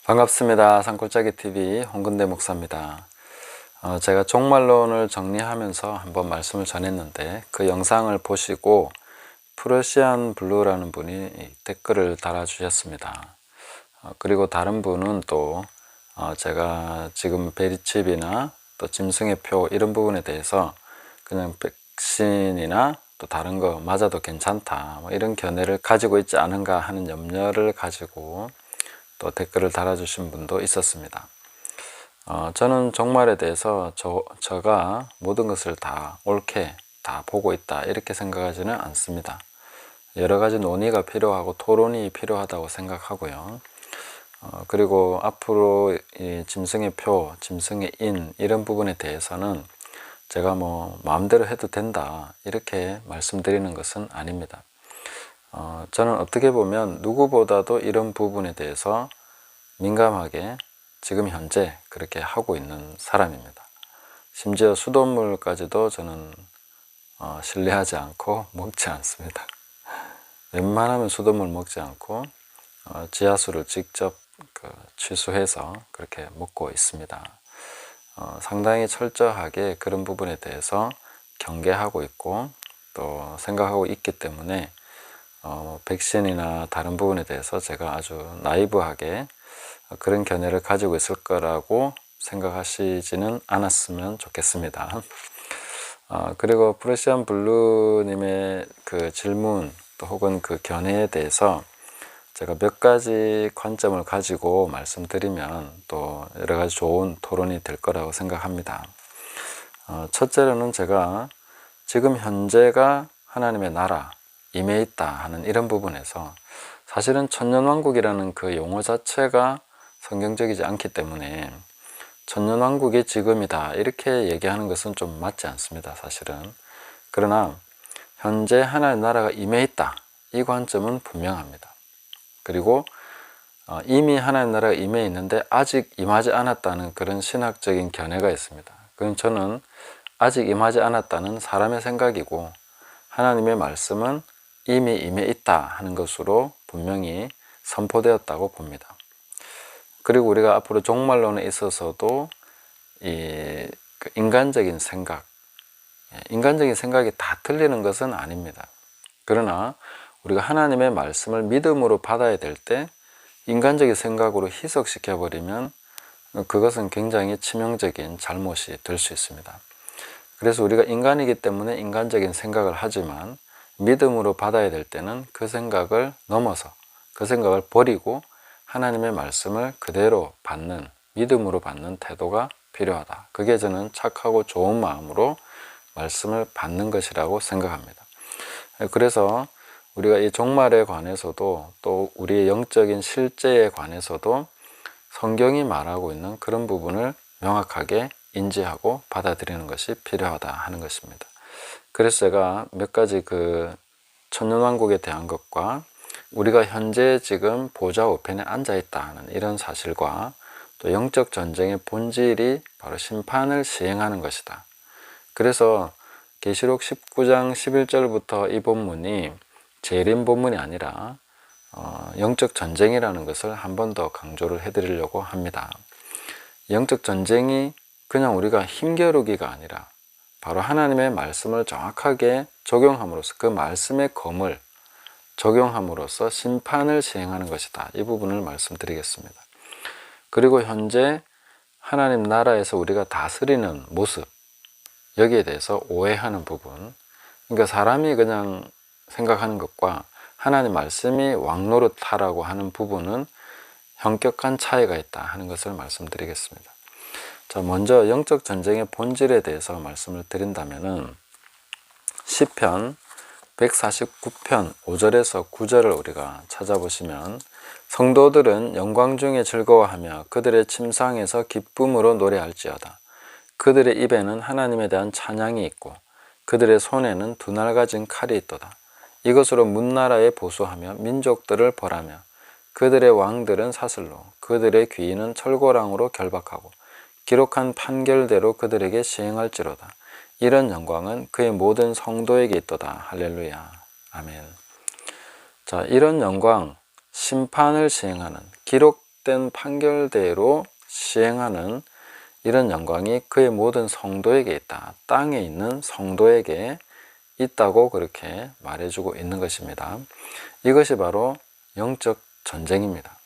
반갑습니다. 산골짜기TV 홍근대 목사입니다. 제가 종말론을 정리하면서 한번 말씀을 전했는데 그 영상을 보시고 프러시안 블루라는 분이 댓글을 달아주셨습니다. 그리고 다른 분은 또 제가 지금 베리칩이나 또 짐승의 표 이런 부분에 대해서 그냥 백신이나 또 다른 거 맞아도 괜찮다 뭐 이런 견해를 가지고 있지 않은가 하는 염려를 가지고 또 댓글을 달아주신 분도 있었습니다. 저는 종말에 대해서 저가 모든 것을 다 옳게 다 보고 있다 이렇게 생각하지는 않습니다. 여러 가지 논의가 필요하고 토론이 필요하다고 생각하고요. 그리고 앞으로 이 짐승의 표, 짐승의 인 이런 부분에 대해서는 제가 뭐 마음대로 해도 된다 이렇게 말씀드리는 것은 아닙니다. 저는 어떻게 보면 누구보다도 이런 부분에 대해서 민감하게 지금 현재 그렇게 하고 있는 사람입니다. 심지어 수돗물까지도 저는 신뢰하지 않고 먹지 않습니다. 웬만하면 수돗물 먹지 않고 지하수를 직접 취수해서 그렇게 먹고 있습니다. 상당히 철저하게 그런 부분에 대해서 경계하고 있고 또 생각하고 있기 때문에 백신이나 다른 부분에 대해서 제가 아주 나이브하게 그런 견해를 가지고 있을 거라고 생각하시지는 않았으면 좋겠습니다. 그리고 프러시안 블루님의 그 질문 또 혹은 그 견해에 대해서 제가 몇 가지 관점을 가지고 말씀드리면 또 여러 가지 좋은 토론이 될 거라고 생각합니다. 첫째로는 제가 지금 현재가 하나님의 나라 임해 있다 하는 이런 부분에서 사실은 천년왕국이라는 그 용어 자체가 성경적이지 않기 때문에 천년왕국이 지금이다 이렇게 얘기하는 것은 좀 맞지 않습니다. 사실은. 그러나 현재 하나님의 나라가 임해 있다 이 관점은 분명합니다. 그리고 이미 하나님의 나라가 임해 있는데 아직 임하지 않았다는 그런 신학적인 견해가 있습니다. 그건 저는 아직 임하지 않았다는 사람의 생각이고 하나님의 말씀은 이미 임해 있다 하는 것으로 분명히 선포되었다고 봅니다. 그리고 우리가 앞으로 종말론에 있어서도 이 인간적인 생각이 다 틀리는 것은 아닙니다. 그러나 우리가 하나님의 말씀을 믿음으로 받아야 될 때 인간적인 생각으로 희석시켜 버리면 그것은 굉장히 치명적인 잘못이 될 수 있습니다. 그래서 우리가 인간이기 때문에 인간적인 생각을 하지만 믿음으로 받아야 될 때는 그 생각을 넘어서 그 생각을 버리고 하나님의 말씀을 그대로 받는, 믿음으로 받는 태도가 필요하다. 그게 저는 착하고 좋은 마음으로 말씀을 받는 것이라고 생각합니다. 그래서 우리가 이 종말에 관해서도 또 우리의 영적인 실제에 관해서도 성경이 말하고 있는 그런 부분을 명확하게 인지하고 받아들이는 것이 필요하다 하는 것입니다. 그래서 제가 몇 가지 그 천년왕국에 대한 것과 우리가 현재 지금 보좌 우편에 앉아 있다는 이런 사실과 또 영적 전쟁의 본질이 바로 심판을 시행하는 것이다. 그래서 계시록 19장 11절부터 이 본문이 재림 본문이 아니라 영적 전쟁이라는 것을 한 번 더 강조를 해드리려고 합니다. 영적 전쟁이 그냥 우리가 힘겨루기가 아니라 바로 하나님의 말씀을 정확하게 적용함으로써 그 말씀의 검을 적용함으로써 심판을 시행하는 것이다. 이 부분을 말씀드리겠습니다. 그리고 현재 하나님 나라에서 우리가 다스리는 모습 여기에 대해서 오해하는 부분, 그러니까 사람이 그냥 생각하는 것과 하나님 말씀이 왕노릇하라고 하는 부분은 현격한 차이가 있다 하는 것을 말씀드리겠습니다. 자, 먼저 영적 전쟁의 본질에 대해서 말씀을 드린다면은 시편 149편 5절에서 9절을 우리가 찾아보시면 성도들은 영광 중에 즐거워하며 그들의 침상에서 기쁨으로 노래할지어다. 그들의 입에는 하나님에 대한 찬양이 있고 그들의 손에는 두 날 가진 칼이 있도다. 이것으로 문나라에 보수하며 민족들을 벌하며 그들의 왕들은 사슬로 그들의 귀인은 철고랑으로 결박하고 기록한 판결대로 그들에게 시행할지로다. 이런 영광은 그의 모든 성도에게 있도다. 할렐루야. 아멘. 자, 이런 영광, 심판을 시행하는, 기록된 약속된 판결대로 시행하는 이런 영광이 그의 모든 성도에게 있다. 땅에 있는 성도에게 있다고 그렇게 말해주고 있는 것입니다. 이것이 바로 영적 전쟁입니다.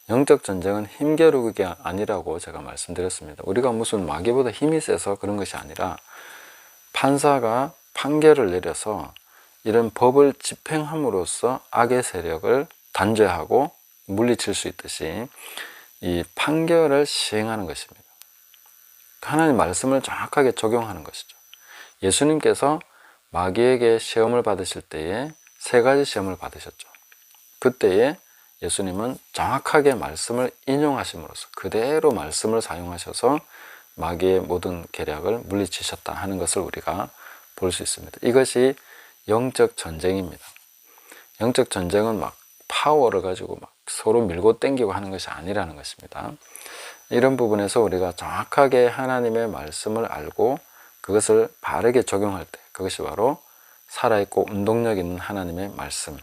영적 전쟁은 힘겨루기 아니라고 제가 말씀드렸습니다. 우리가 무슨 마귀보다 힘이 세서 그런 것이 아니라 판사가 판결을 내려서 이런 법을 집행함으로써 악의 세력을 단죄하고 물리칠 수 있듯이 이 판결을 시행하는 것입니다. 하나님 말씀을 정확하게 적용하는 것이죠. 예수님께서 마귀에게 시험을 받으실 때에 3가지 시험을 받으셨죠. 그때에 예수님은 정확하게 말씀을 인용하심으로써 그대로 말씀을 사용하셔서 마귀의 모든 계략을 물리치셨다 하는 것을 우리가 볼 수 있습니다. 이것이 영적 전쟁입니다. 영적 전쟁은 막 파워를 가지고 막 서로 밀고 당기고 하는 것이 아니라는 것입니다. 이런 부분에서 우리가 정확하게 하나님의 말씀을 알고 그것을 바르게 적용할 때 그것이 바로 살아있고 운동력 있는 하나님의 말씀,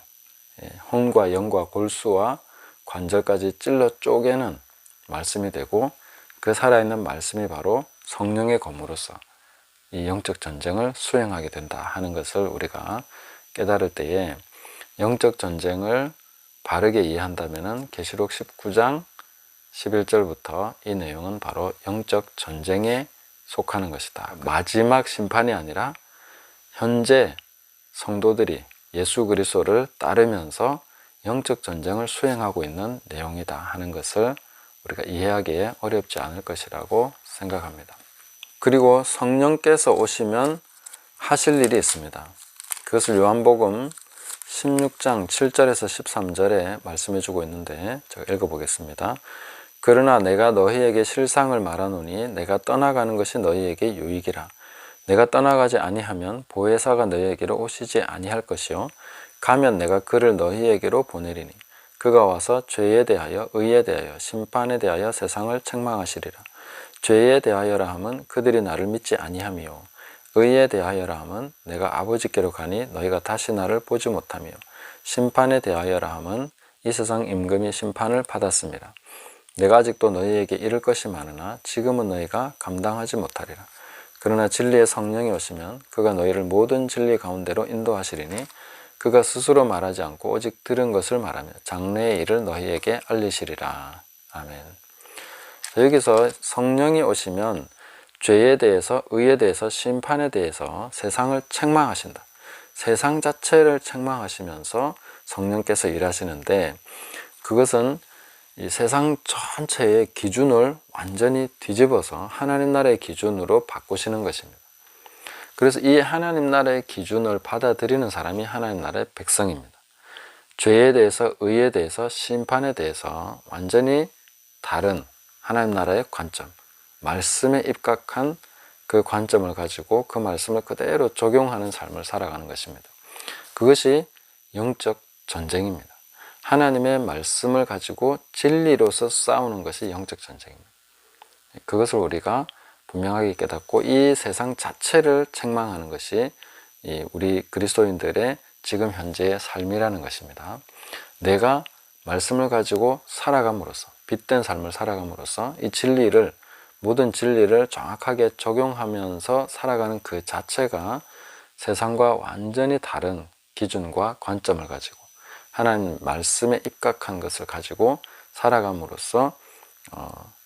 혼과 영과 골수와 관절까지 찔러 쪼개는 말씀이 되고 그 살아있는 말씀이 바로 성령의 검으로서 이 영적 전쟁을 수행하게 된다 하는 것을 우리가 깨달을 때에 영적 전쟁을 바르게 이해한다면 계시록 19장 11절부터 이 내용은 바로 영적 전쟁에 속하는 것이다. 마지막 심판이 아니라 현재 성도들이 예수 그리스도를 따르면서 영적 전쟁을 수행하고 있는 내용이다 하는 것을 우리가 이해하기에 어렵지 않을 것이라고 생각합니다. 그리고 성령께서 오시면 하실 일이 있습니다. 그것을 요한복음 16장 7절에서 13절에 말씀해 주고 있는데 제가 읽어보겠습니다. 그러나 내가 너희에게 실상을 말하노니 내가 떠나가는 것이 너희에게 유익이라. 내가 떠나가지 아니하면 보혜사가 너희에게로 오시지 아니할 것이요 가면 내가 그를 너희에게로 보내리니 그가 와서 죄에 대하여 의에 대하여 심판에 대하여 세상을 책망하시리라. 죄에 대하여라 함은 그들이 나를 믿지 아니하며 의에 대하여라 함은 내가 아버지께로 가니 너희가 다시 나를 보지 못하며 심판에 대하여라 함은 이 세상 임금이 심판을 받았습니다. 내가 아직도 너희에게 이를 것이 많으나 지금은 너희가 감당하지 못하리라. 그러나 진리의 성령이 오시면 그가 너희를 모든 진리 가운데로 인도하시리니 그가 스스로 말하지 않고 오직 들은 것을 말하며 장래의 일을 너희에게 알리시리라. 아멘. 여기서 성령이 오시면 죄에 대해서, 의에 대해서, 심판에 대해서 세상을 책망하신다. 세상 자체를 책망하시면서 성령께서 일하시는데 그것은 이 세상 전체의 기준을 완전히 뒤집어서 하나님 나라의 기준으로 바꾸시는 것입니다. 그래서 이 하나님 나라의 기준을 받아들이는 사람이 하나님 나라의 백성입니다. 죄에 대해서, 의에 대해서, 심판에 대해서 완전히 다른 하나님 나라의 관점, 말씀에 입각한 그 관점을 가지고 그 말씀을 그대로 적용하는 삶을 살아가는 것입니다. 그것이 영적 전쟁입니다. 하나님의 말씀을 가지고 진리로서 싸우는 것이 영적 전쟁입니다. 그것을 우리가 분명하게 깨닫고 이 세상 자체를 책망하는 것이 우리 그리스도인들의 지금 현재의 삶이라는 것입니다. 내가 말씀을 가지고 살아감으로써 빛된 삶을 살아감으로써 이 진리를 모든 진리를 정확하게 적용하면서 살아가는 그 자체가 세상과 완전히 다른 기준과 관점을 가지고 하나님 말씀에 입각한 것을 가지고 살아감으로써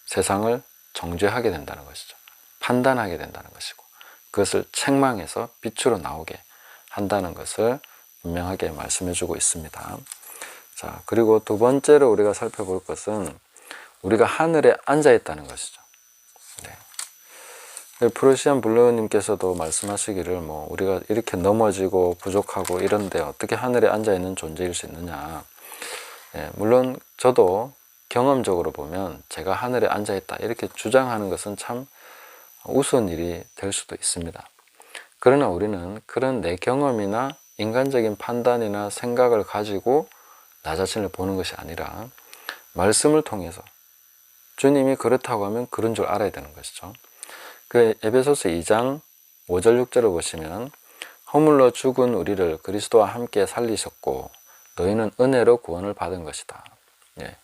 세상을 정죄하게 된다는 것이죠. 판단하게 된다는 것이고 그것을 책망해서 빛으로 나오게 한다는 것을 분명하게 말씀해 주고 있습니다. 자, 그리고 두 번째로 우리가 살펴볼 것은 우리가 하늘에 앉아 있다는 것이죠. 네. 프로시안 블루님께서도 말씀하시기를 우리가 이렇게 넘어지고 부족하고 이런데 어떻게 하늘에 앉아 있는 존재일 수 있느냐. 네, 물론 저도 경험적으로 보면 제가 하늘에 앉아 있다 이렇게 주장하는 것은 참 우스운 일이 될 수도 있습니다. 그러나 우리는 그런 내 경험이나 인간적인 판단이나 생각을 가지고 나 자신을 보는 것이 아니라 말씀을 통해서 주님이 그렇다고 하면 그런 줄 알아야 되는 것이죠. 그 에베소서 2장 5절 6절을 보시면 허물로 죽은 우리를 그리스도와 함께 살리셨고 너희는 은혜로 구원을 받은 것이다. 예.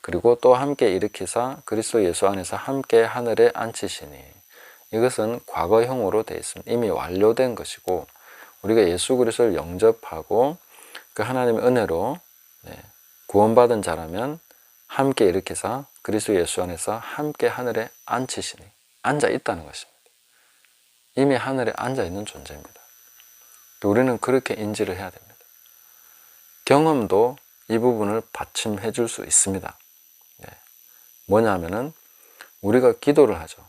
그리고 또 함께 일으키사 그리스도 예수 안에서 함께 하늘에 앉히시니. 이것은 과거형으로 되어 있습니다. 이미 완료된 것이고 우리가 예수 그리스도를 영접하고 그 하나님의 은혜로 구원받은 자라면 함께 일으키사 그리스도 예수 안에서 함께 하늘에 앉히시니. 앉아 있다는 것입니다. 이미 하늘에 앉아 있는 존재입니다. 우리는 그렇게 인지를 해야 됩니다. 경험도 이 부분을 받침해 줄 수 있습니다. 뭐냐면은 우리가 기도를 하죠.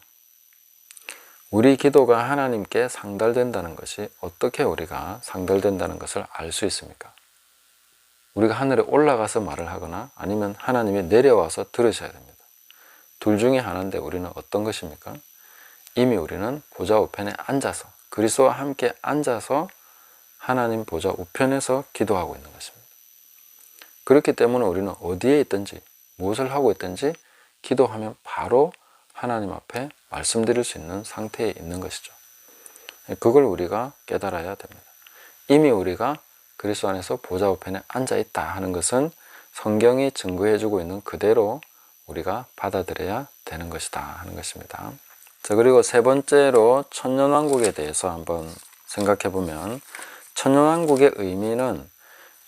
우리 기도가 하나님께 상달된다는 것이 어떻게 우리가 상달된다는 것을 알 수 있습니까? 우리가 하늘에 올라가서 말을 하거나 아니면 하나님이 내려와서 들으셔야 됩니다. 둘 중에 하나인데 우리는 어떤 것입니까? 이미 우리는 보좌 우편에 앉아서 그리스도와 함께 앉아서 하나님 보좌 우편에서 기도하고 있는 것입니다. 그렇기 때문에 우리는 어디에 있든지 무엇을 하고 있든지 기도하면 바로 하나님 앞에 말씀드릴 수 있는 상태에 있는 것이죠. 그걸 우리가 깨달아야 됩니다. 이미 우리가 그리스도 안에서 보좌 우편에 앉아 있다 하는 것은 성경이 증거해주고 있는 그대로 우리가 받아들여야 되는 것이다 하는 것입니다. 자, 그리고 세 번째로 천년왕국에 대해서 한번 생각해 보면 천년왕국의 의미는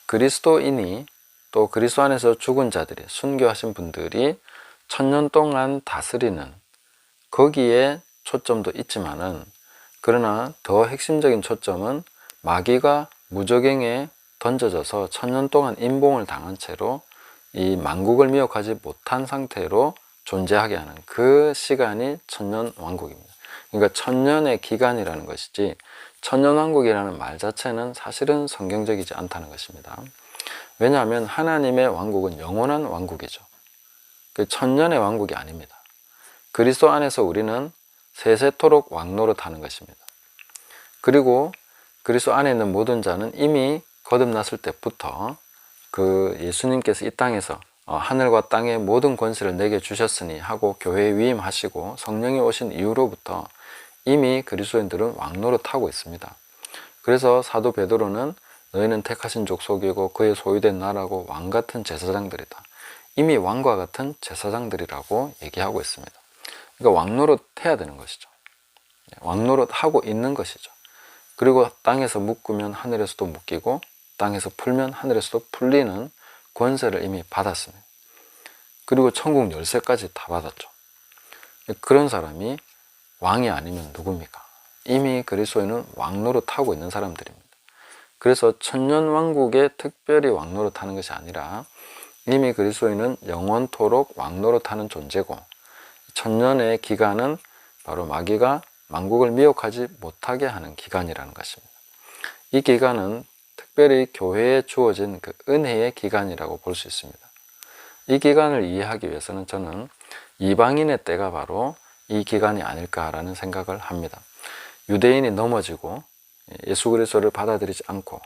그리스도인이 또 그리스도 안에서 죽은 자들이 순교하신 분들이 천년 동안 다스리는 거기에 초점도 있지만은 그러나 더 핵심적인 초점은 마귀가 무저갱에 던져져서 천년 동안 임봉을 당한 채로 이 만국을 미혹하지 못한 상태로 존재하게 하는 그 시간이 천년왕국입니다. 그러니까 천년의 기간이라는 것이지 천년왕국이라는 말 자체는 사실은 성경적이지 않다는 것입니다. 왜냐하면 하나님의 왕국은 영원한 왕국이죠. 그 천년의 왕국이 아닙니다. 그리스도 안에서 우리는 세세토록 왕노릇하는 것입니다. 그리고 그리스도 안에 있는 모든 자는 이미 거듭났을 때부터 그 예수님께서 이 땅에서 하늘과 땅의 모든 권세를 내게 주셨으니 하고 교회에 위임하시고 성령이 오신 이후로부터 이미 그리스도인들은 왕노릇하고 있습니다. 그래서 사도 베드로는 너희는 택하신 족속이고 그의 소유된 나라고 왕같은 제사장들이다. 이미 왕과 같은 제사장들이라고 얘기하고 있습니다. 그러니까 왕노릇 해야 되는 것이죠. 왕노릇 하고 있는 것이죠. 그리고 땅에서 묶으면 하늘에서도 묶이고 땅에서 풀면 하늘에서도 풀리는 권세를 이미 받았습니다. 그리고 천국 열쇠까지 다 받았죠. 그런 사람이 왕이 아니면 누굽니까? 이미 그리스도인은 왕노릇하고 있는 사람들입니다. 그래서 천년왕국에 특별히 왕노릇하는 것이 아니라 이미 그리스도인은 영원토록 왕노릇하는 존재고 천년의 기간은 바로 마귀가 만국을 미혹하지 못하게 하는 기간이라는 것입니다. 이 기간은 특별히 교회에 주어진 그 은혜의 기간이라고 볼 수 있습니다. 이 기간을 이해하기 위해서는 저는 이방인의 때가 바로 이 기간이 아닐까라는 생각을 합니다. 유대인이 넘어지고 예수 그리스도를 받아들이지 않고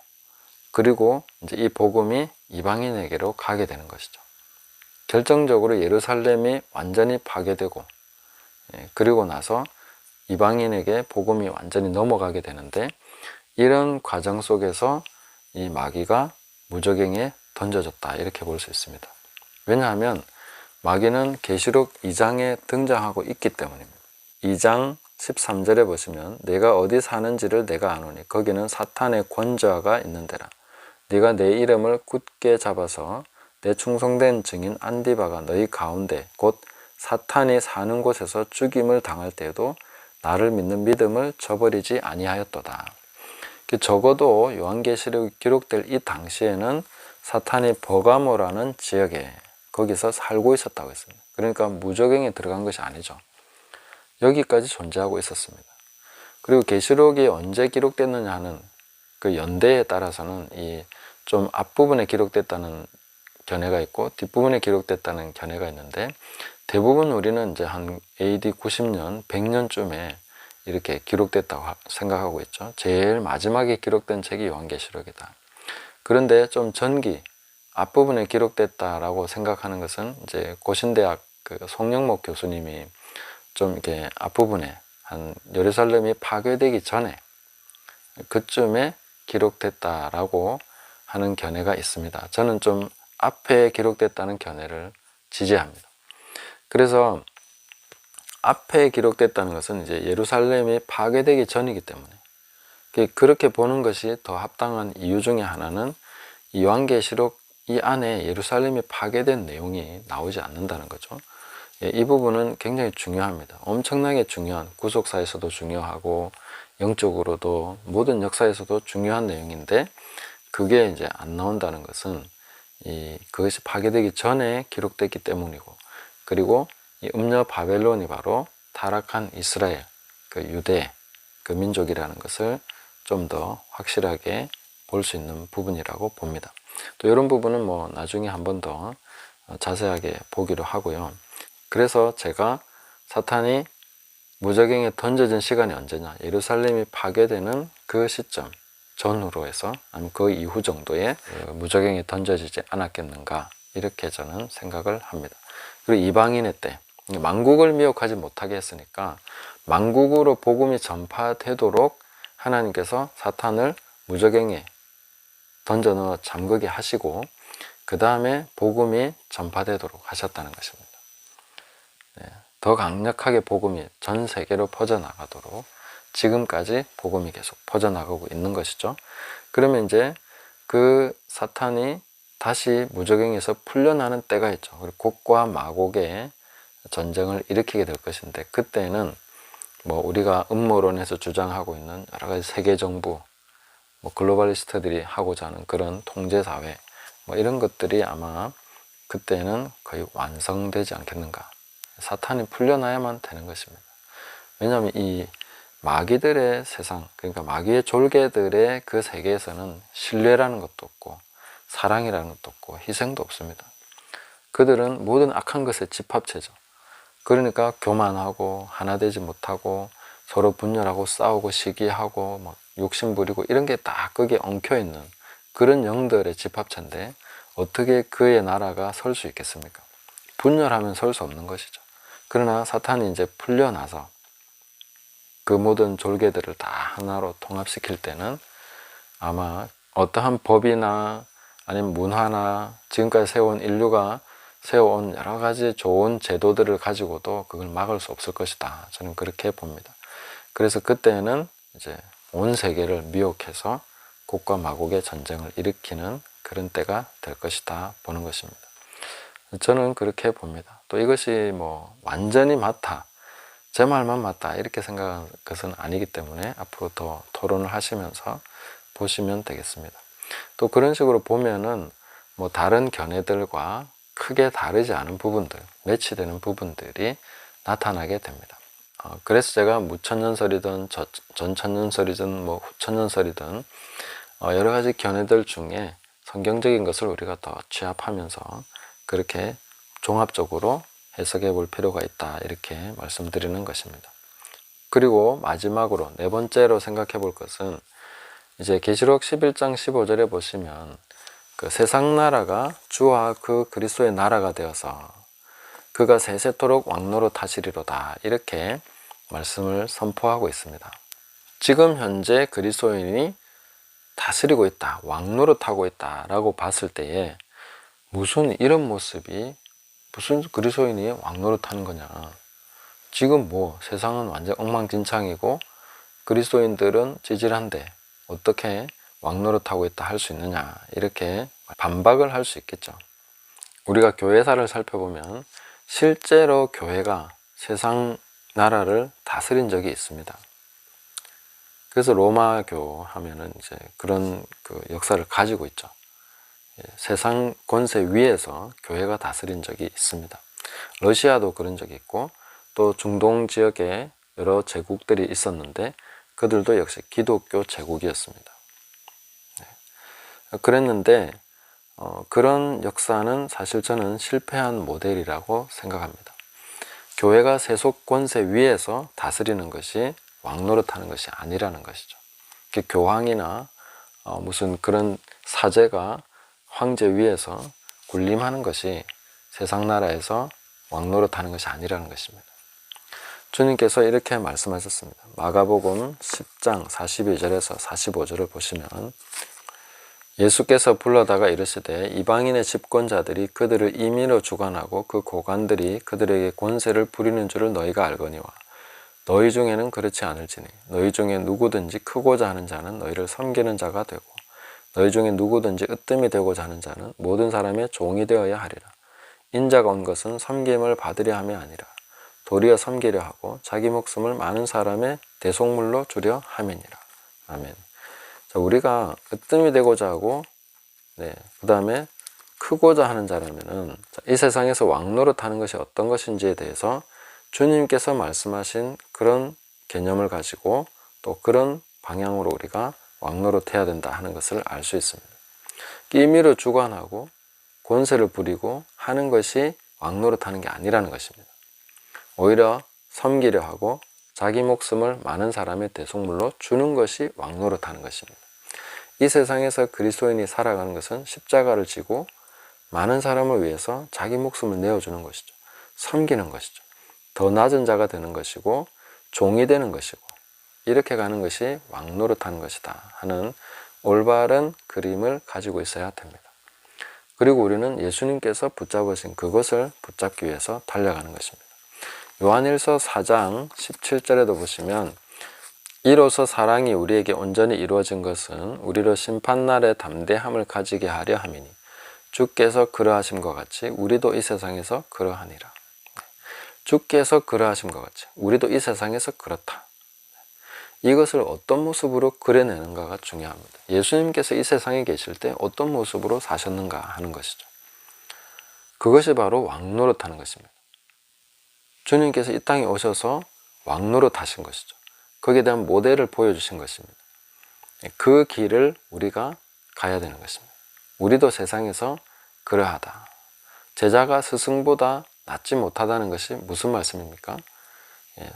그리고 이제 이 복음이 이방인에게로 가게 되는 것이죠. 결정적으로 예루살렘이 완전히 파괴되고 그리고 나서 이방인에게 복음이 완전히 넘어가게 되는데 이런 과정 속에서 이 마귀가 무저갱에 던져졌다 이렇게 볼 수 있습니다. 왜냐하면 마귀는 계시록 2장에 등장하고 있기 때문입니다. 2장 13절에 보시면 내가 어디 사는지를 내가 아노니 거기는 사탄의 권좌가 있는 데라. 네가 내 이름을 굳게 잡아서 내 충성된 증인 안디바가 너희 가운데 곧 사탄이 사는 곳에서 죽임을 당할 때에도 나를 믿는 믿음을 저버리지 아니하였도다. 적어도 요한계시록이 기록될 이 당시에는 사탄이 버가모라는 지역에 거기서 살고 있었다고 했습니다. 그러니까 무저갱에 들어간 것이 아니죠. 여기까지 존재하고 있었습니다. 그리고 계시록이 언제 기록됐느냐 하는 그 연대에 따라서는 이 좀 앞부분에 기록됐다는 견해가 있고 뒷부분에 기록됐다는 견해가 있는데 대부분 우리는 이제 한 AD 90년, 100년쯤에 이렇게 기록됐다고 생각하고 있죠. 제일 마지막에 기록된 책이 요한계시록이다. 그런데 좀 전기 앞부분에 기록됐다라고 생각하는 것은 이제 고신대학 그 송영목 교수님이 좀 이렇게 앞부분에 한 예루살렘이 파괴되기 전에 그쯤에 기록됐다라고 하는 견해가 있습니다. 저는 좀 앞에 기록됐다는 견해를 지지합니다. 그래서 앞에 기록됐다는 것은 이제 예루살렘이 파괴되기 전이기 때문에 그렇게 보는 것이 더 합당한 이유 중에 하나는 이 요한계시록 이 안에 예루살렘이 파괴된 내용이 나오지 않는다는 거죠. 이 부분은 굉장히 중요합니다. 엄청나게 중요한, 구속사에서도 중요하고 영적으로도 모든 역사에서도 중요한 내용인데 그게 이제 안 나온다는 것은 그것이 파괴되기 전에 기록됐기 때문이고, 그리고 이 음녀 바벨론이 바로 타락한 이스라엘, 그 유대, 그 민족이라는 것을 좀 더 확실하게 볼 수 있는 부분이라고 봅니다. 또 이런 부분은 뭐 나중에 한 번 더 자세하게 보기로 하고요. 그래서 제가 사탄이 무저갱에 던져진 시간이 언제냐, 예루살렘이 파괴되는 그 시점 전후로 해서 아니면 그 이후 정도에 무저갱에 던져지지 않았겠는가, 이렇게 저는 생각을 합니다. 그리고 이방인의 때, 만국을 미혹하지 못하게 했으니까 만국으로 복음이 전파되도록 하나님께서 사탄을 무저갱에 던져 넣어 잠그게 하시고 그 다음에 복음이 전파되도록 하셨다는 것입니다. 더 강력하게 복음이 전 세계로 퍼져나가도록 지금까지 복음이 계속 퍼져나가고 있는 것이죠. 그러면 이제 그 사탄이 다시 무저갱에서 풀려나는 때가 있죠. 그리고 곡과 마곡의 전쟁을 일으키게 될 것인데, 그때는 뭐 우리가 음모론에서 주장하고 있는 여러 가지 세계 정부, 뭐 글로벌리스트들이 하고자 하는 그런 통제 사회, 뭐 이런 것들이 아마 그때는 거의 완성되지 않겠는가. 사탄이 풀려나야만 되는 것입니다. 왜냐하면 이 마귀들의 세상, 그러니까 마귀의 졸개들의 그 세계에서는 신뢰라는 것도 없고 사랑이라는 것도 없고 희생도 없습니다. 그들은 모든 악한 것의 집합체죠. 그러니까 교만하고 하나 되지 못하고 서로 분열하고 싸우고 시기하고 막 욕심 부리고 이런 게 다 거기에 엉켜있는 그런 영들의 집합체인데 어떻게 그의 나라가 설 수 있겠습니까? 분열하면 설 수 없는 것이죠. 그러나 사탄이 이제 풀려나서 그 모든 졸개들을 다 하나로 통합시킬 때는 아마 어떠한 법이나 아니면 문화나 지금까지 세워온 인류가 세워온 여러 가지 좋은 제도들을 가지고도 그걸 막을 수 없을 것이다. 저는 그렇게 봅니다. 그래서 그때는 이제 온 세계를 미혹해서 곡과 마곡의 전쟁을 일으키는 그런 때가 될 것이다 보는 것입니다. 저는 그렇게 봅니다. 또 이것이 뭐 완전히 맞다, 제 말만 맞다 이렇게 생각하는 것은 아니기 때문에 앞으로 더 토론을 하시면서 보시면 되겠습니다. 또 그런 식으로 보면은 뭐 다른 견해들과 크게 다르지 않은 부분들, 매치되는 부분들이 나타나게 됩니다. 그래서 제가 무천년설이든 전천년설이든 뭐 후천년설이든 여러 가지 견해들 중에 성경적인 것을 우리가 더 취합하면서 그렇게 종합적으로 해석해 볼 필요가 있다, 이렇게 말씀드리는 것입니다. 그리고 마지막으로 네 번째로 생각해 볼 것은 이제 계시록 11장 15절에 보시면 그 세상 나라가 주와 그 그리스도의 나라가 되어서 그가 세세토록 왕노릇 하시리로다, 이렇게 말씀을 선포하고 있습니다. 지금 현재 그리스도인이 다스리고 있다, 왕노릇하고 있다 라고 봤을 때에 무슨 이런 모습이, 무슨 그리스도인이 왕노릇하는 거냐, 지금 뭐 세상은 완전 엉망진창이고 그리스도인들은 찌질한데 어떻게 왕노릇하고 있다 할 수 있느냐, 이렇게 반박을 할 수 있겠죠. 우리가 교회사를 살펴보면 실제로 교회가 세상 나라를 다스린 적이 있습니다. 그래서 로마교 하면은 이제 그런 그 역사를 가지고 있죠. 세상 권세 위에서 교회가 다스린 적이 있습니다. 러시아도 그런 적이 있고 또 중동 지역에 여러 제국들이 있었는데 그들도 역시 기독교 제국이었습니다. 그랬는데 그런 역사는 사실 저는 실패한 모델이라고 생각합니다. 교회가 세속 권세 위에서 다스리는 것이 왕노릇하는 것이 아니라는 것이죠. 교황이나 무슨 그런 사제가 황제 위에서 군림하는 것이 세상 나라에서 왕노릇하는 것이 아니라는 것입니다. 주님께서 이렇게 말씀하셨습니다. 마가복음 10장 42절에서 45절을 보시면 예수께서 불러다가 이르시되 이방인의 집권자들이 그들을 임의로 주관하고 그 고관들이 그들에게 권세를 부리는 줄을 너희가 알거니와 너희 중에는 그렇지 않을지니 너희 중에 누구든지 크고자 하는 자는 너희를 섬기는 자가 되고 너희 중에 누구든지 으뜸이 되고자 하는 자는 모든 사람의 종이 되어야 하리라. 인자가 온 것은 섬김을 받으려 함이 아니라 도리어 섬기려 하고 자기 목숨을 많은 사람의 대속물로 주려 함이니라. 아멘. 자, 우리가 으뜸이 되고자 하고 그 다음에 크고자 하는 자라면은 이 세상에서 왕노릇하는 것이 어떤 것인지에 대해서 주님께서 말씀하신 그런 개념을 가지고 또 그런 방향으로 우리가 왕노릇해야 된다 하는 것을 알 수 있습니다. 임의로 주관하고 권세를 부리고 하는 것이 왕노릇하는 게 아니라는 것입니다. 오히려 섬기려 하고 자기 목숨을 많은 사람의 대속물로 주는 것이 왕노릇하는 것입니다. 이 세상에서 그리스도인이 살아가는 것은 십자가를 지고 많은 사람을 위해서 자기 목숨을 내어주는 것이죠. 섬기는 것이죠. 더 낮은 자가 되는 것이고 종이 되는 것이고 이렇게 가는 것이 왕노릇하는 것이다 하는 올바른 그림을 가지고 있어야 됩니다. 그리고 우리는 예수님께서 붙잡으신 그것을 붙잡기 위해서 달려가는 것입니다. 요한일서 4장 17절에도 보시면 이로써 사랑이 우리에게 온전히 이루어진 것은 우리로 심판날에 담대함을 가지게 하려 함이니 주께서 그러하심과 같이 우리도 이 세상에서 그러하니라. 주께서 그러하심과 같이 우리도 이 세상에서 그렇다. 이것을 어떤 모습으로 그려내는가가 중요합니다. 예수님께서 이 세상에 계실 때 어떤 모습으로 사셨는가 하는 것이죠. 그것이 바로 왕노릇하는 것입니다. 주님께서 이 땅에 오셔서 왕노릇하신 것이죠. 거기에 대한 모델을 보여주신 것입니다. 그 길을 우리가 가야 되는 것입니다. 우리도 세상에서 그러하다. 제자가 스승보다 낫지 못하다는 것이 무슨 말씀입니까?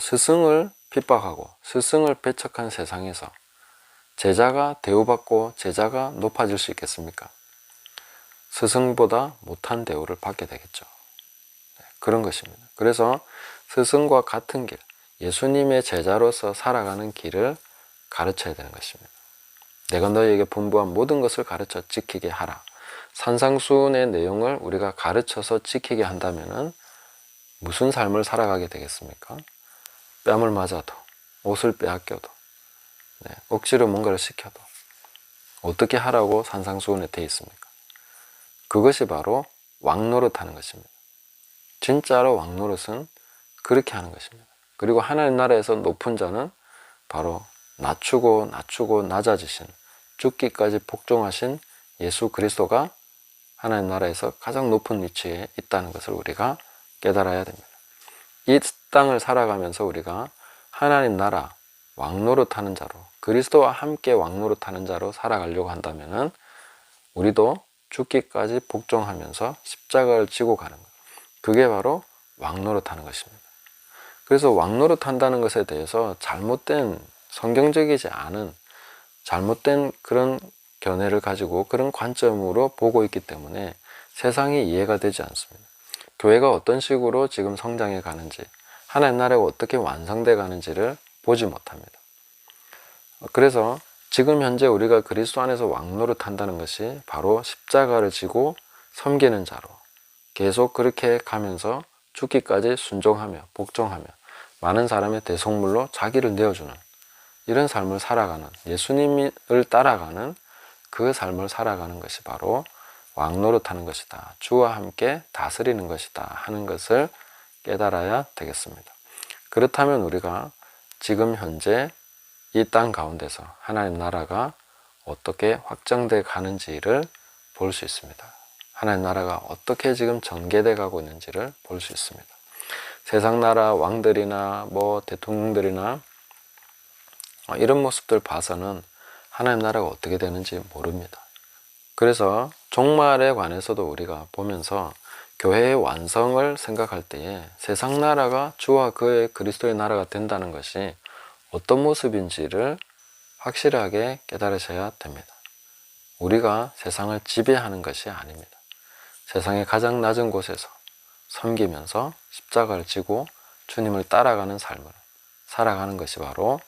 스승을 핍박하고 스승을 배척한 세상에서 제자가 대우받고 제자가 높아질 수 있겠습니까? 스승보다 못한 대우를 받게 되겠죠. 그런 것입니다. 그래서 스승과 같은 길, 예수님의 제자로서 살아가는 길을 가르쳐야 되는 것입니다. 내가 너희에게 분부한 모든 것을 가르쳐 지키게 하라. 산상수훈의 내용을 우리가 가르쳐서 지키게 한다면 무슨 삶을 살아가게 되겠습니까? 뺨을 맞아도, 옷을 빼앗겨도, 억지로 뭔가를 시켜도 어떻게 하라고 산상수훈에 되어 있습니까? 그것이 바로 왕노릇하는 것입니다. 진짜로 왕노릇은 그렇게 하는 것입니다. 그리고 하나님 나라에서 높은 자는 바로 낮추고 낮아지신 죽기까지 복종하신 예수 그리스도가 하나님 나라에서 가장 높은 위치에 있다는 것을 우리가 깨달아야 됩니다. 이 땅을 살아가면서 우리가 하나님 나라 왕노릇하는 자로 그리스도와 함께 왕노릇하는 자로 살아가려고 한다면 우리도 죽기까지 복종하면서 십자가를 지고 가는 것, 그게 바로 왕노릇하는 것입니다. 그래서 왕노릇한다는 것에 대해서 잘못된 성경적이지 않은 잘못된 그런 견해를 가지고 그런 관점으로 보고 있기 때문에 세상이 이해가 되지 않습니다. 교회가 어떤 식으로 지금 성장해 가는지, 하나님 나라가 어떻게 완성돼 가는지를 보지 못합니다. 그래서 지금 현재 우리가 그리스도 안에서 왕노릇한다는 것이 바로 십자가를 지고 섬기는 자로 계속 그렇게 가면서 죽기까지 순종하며 복종하며 많은 사람의 대속물로 자기를 내어주는 이런 삶을 살아가는, 예수님을 따라가는 그 삶을 살아가는 것이 바로 왕노릇하는 것이다. 주와 함께 다스리는 것이다 하는 것을 깨달아야 되겠습니다. 그렇다면 우리가 지금 현재 이 땅 가운데서 하나님 나라가 어떻게 확장돼 가는지를 볼 수 있습니다. 하나님 나라가 어떻게 지금 전개돼 가고 있는지를 볼 수 있습니다. 세상 나라 왕들이나 대통령들이나 이런 모습들 봐서는 하나님 나라가 어떻게 되는지 모릅니다. 그래서 종말에 관해서도 우리가 보면서 교회의 완성을 생각할 때에 세상 나라가 주와 그의 그리스도의 나라가 된다는 것이 어떤 모습인지를 확실하게 깨달으셔야 됩니다. 우리가 세상을 지배하는 것이 아닙니다. 세상의 가장 낮은 곳에서 섬기면서 십자가를 지고 주님을 따라가는 삶을 살아가는 것이 바로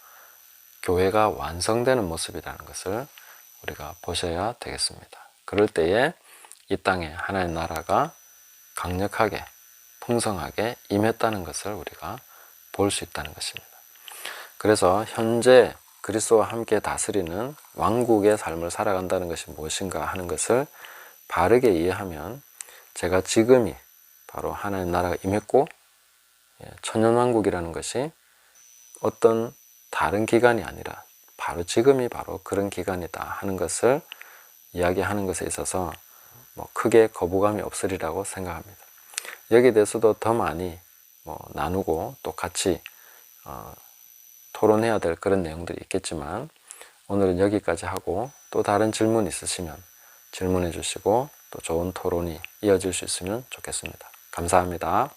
교회가 완성되는 모습이라는 것을 우리가 보셔야 되겠습니다. 그럴 때에 이 땅에 하나님의 나라가 강력하게 풍성하게 임했다는 것을 우리가 볼 수 있다는 것입니다. 그래서 현재 그리스도와 함께 다스리는 왕국의 삶을 살아간다는 것이 무엇인가 하는 것을 바르게 이해하면 제가 지금이 바로 하나님 나라가 임했고 천년왕국이라는 것이 어떤 다른 기간이 아니라 바로 지금이 바로 그런 기간이다 하는 것을 이야기하는 것에 있어서 크게 거부감이 없으리라고 생각합니다. 여기에 대해서도 더 많이 나누고 또 같이 토론해야 될 그런 내용들이 있겠지만 오늘은 여기까지 하고 또 다른 질문 있으시면 질문해 주시고 또 좋은 토론이 이어질 수 있으면 좋겠습니다. 감사합니다.